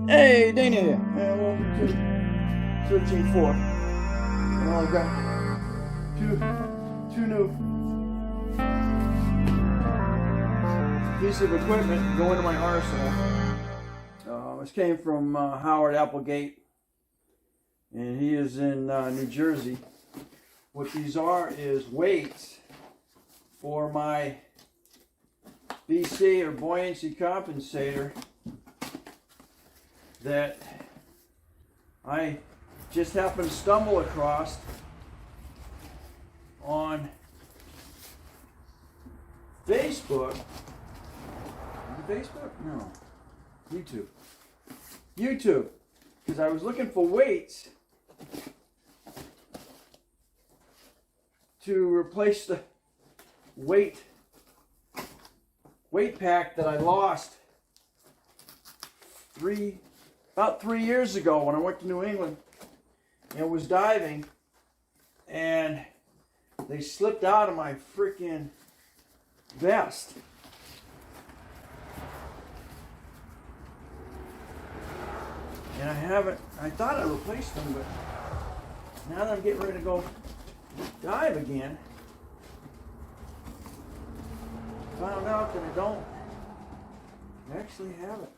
Hey, Dana here, and welcome to 13.4. And I've got two new pieces of equipment going to my arsenal. This came from Howard Applegate, and he is in New Jersey. What these are is weights for my BC or buoyancy compensator that I just happened to stumble across on Facebook. Is it Facebook? No. YouTube. Because I was looking for weights to replace the weight pack that I lost about 3 years ago when I went to New England and was diving, and they slipped out of my freaking vest. And I thought I replaced them, but now that I'm getting ready to go dive again, found out that I don't actually have it.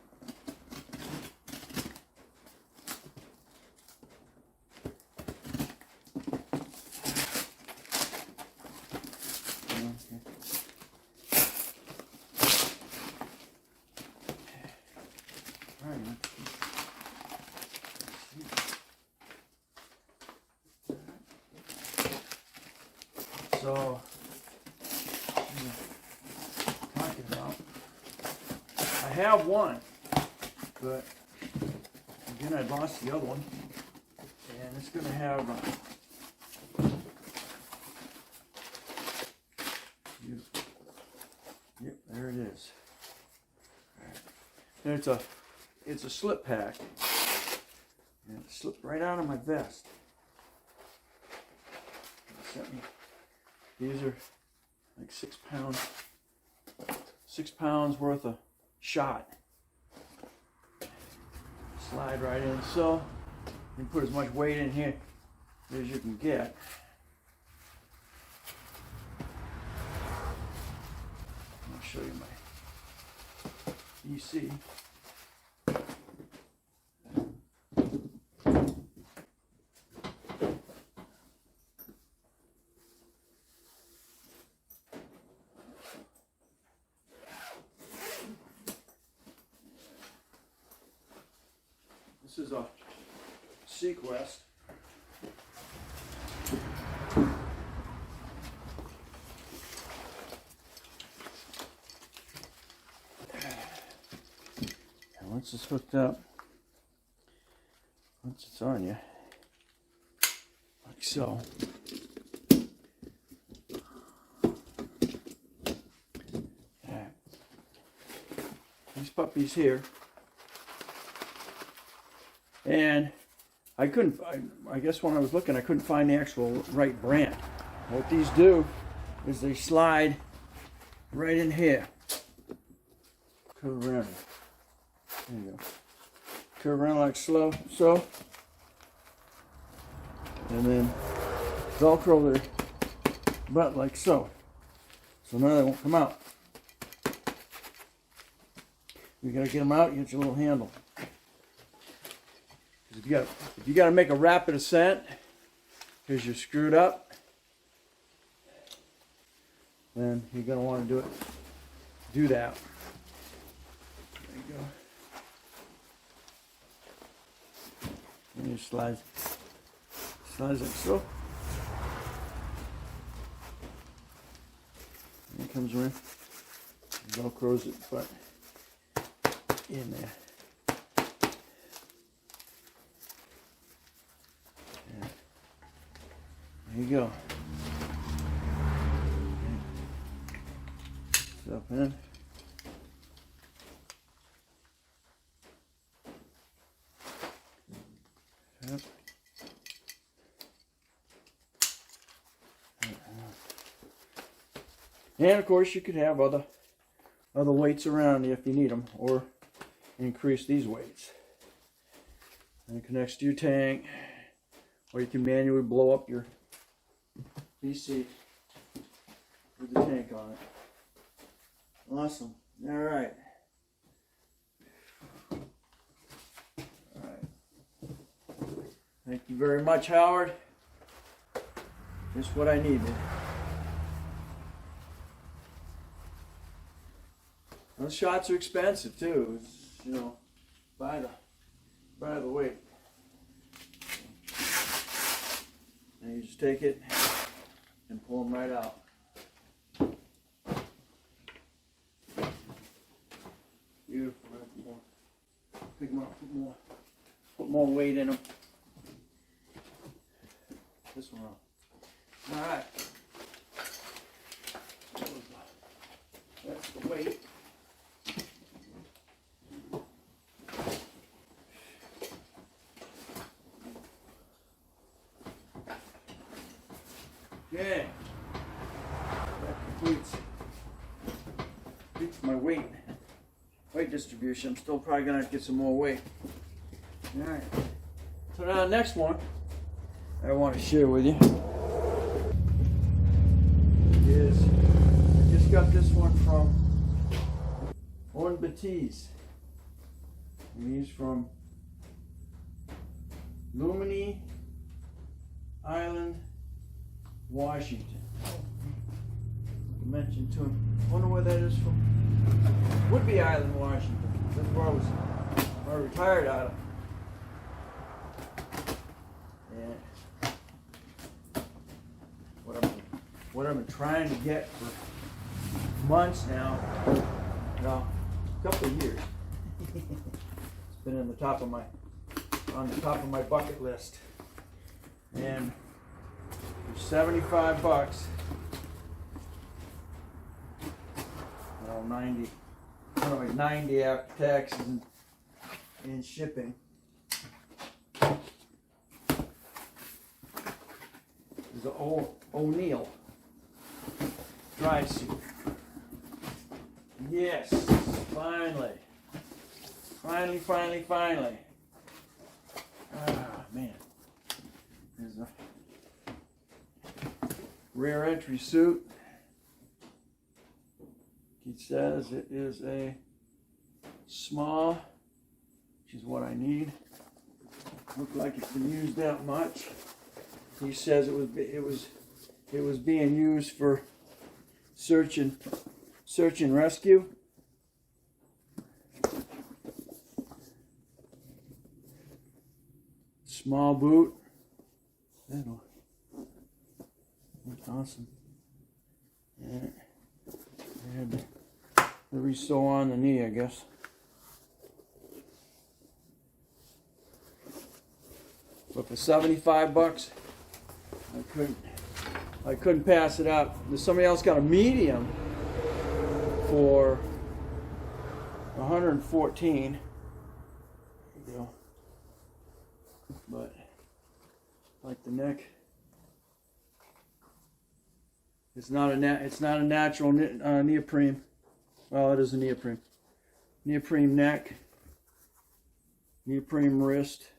So, talking about, I have one, but again I lost the other one, and it's going to have yep, there it is. And it's a slip pack, and it slipped right out of my vest. It sent me. These are like 6 pounds. 6 pounds worth of shot. Slide right in, so you can put as much weight in here as you can get. I'll show you my EC. This is a Sequest. And once it's hooked up, once it's on you, like so. These puppies here. And I guess when I was looking, I couldn't find the actual right brand. What these do is they slide right in here. Curve around. There you go. Curve around like so. And then Velcro their butt like so. So now they won't come out. You gotta get them out, you get your little handle. If you got to make a rapid ascent because you're screwed up, then you're going to want to do that. There you go. And it slides like so. And it comes around, Velcros it, but in there. There you go. Stuff in. Yep. And of course you could have other weights around you if you need them, or increase these weights. And it connects to your tank, or you can manually blow up your PC with the tank on it. Awesome. All right. Thank you very much, Howard. Just what I needed. Those shots are expensive too. It's, you know, by the weight. And you just take it and pull them right out. Beautiful. Pick them up. Put more weight in them. This one up. All right. That's the weight. Okay. That completes my weight distribution. I'm still probably gonna have to get some more weight. All right. So now the next one I want to share with you is, I just got this one from Orn Batiz. And he's from Lumini Island, Washington. I mentioned to him, wonder where that is from. Whidbey Island, Washington. That's where I retired out of. And what I've been trying to get for months now, well, a couple of years. It's been on the top of my bucket list. And for $75, well, 90 after taxes and shipping. There's an O'Neill dry suit. Yes, finally. Ah, man. There's a rear entry suit. It says it is a small, which is what I need. Looked like it's been used that much. He says it was being used for search and rescue. Small boot. That'll look awesome. And the resew on the knee, I guess. But for $75, I couldn't pass it up. There's somebody else got a medium for $114. There you go. But like the neck, it's not a natural neoprene. Well, it is a neoprene. Neoprene neck, neoprene wrist.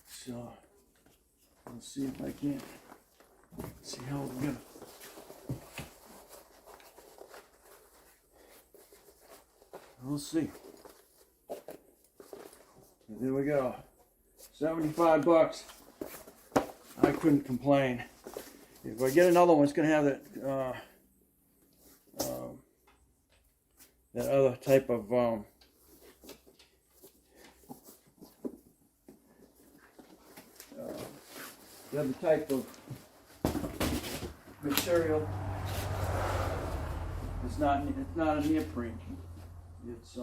So let's see if I can see how we're gonna. We'll see. There we go. $75. I couldn't complain. If I get another one, it's going to have that other type of material. It's not a neoprene. It's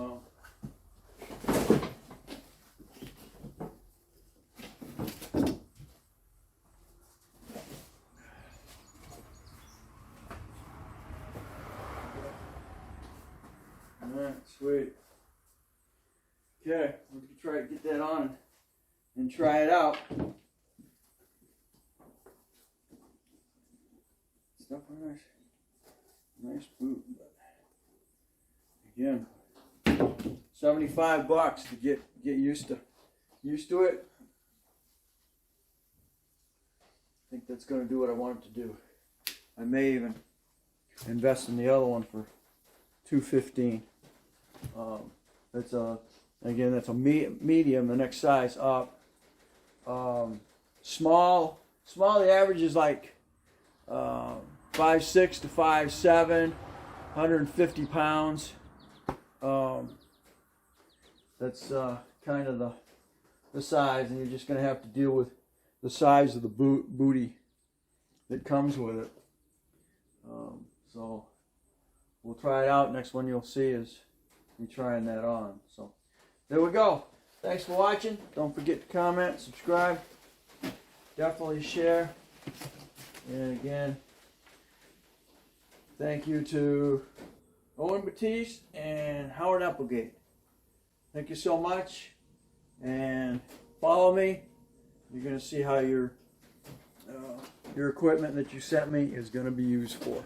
Alright, sweet. Okay, we can try to get that on and try it out. It's definitely nice boot, but again, $75 to get used to it. I think that's going to do what I want it to do. I may even invest in the other one for $215. That's a medium, the next size up. Small, the average is like 5'6" to 5'7", 150 pounds. That's kind of the size, and you're just going to have to deal with the size of the booty that comes with it. So we'll try it out. Next one you'll see is me trying that on. So there we go. Thanks for watching. Don't forget to comment, subscribe, definitely share. And again, thank you to Owen Batiste and Howard Applegate. Thank you so much, and follow me. You're going to see how your equipment that you sent me is going to be used for.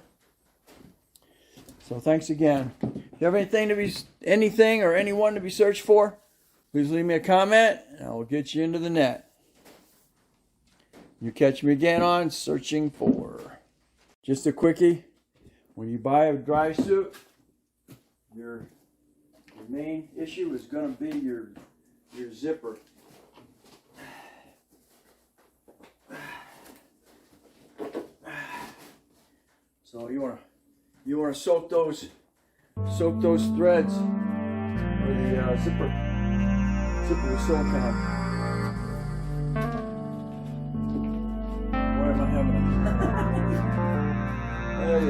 So thanks again. If you have anything or anyone to be searched for, please leave me a comment, and I will get you into the net. You catch me again on Searching For. Just a quickie. When you buy a dry suit, your main issue is going to be your zipper. So you want to soak those threads with the zipper with silicone. Why am I having a... Hey,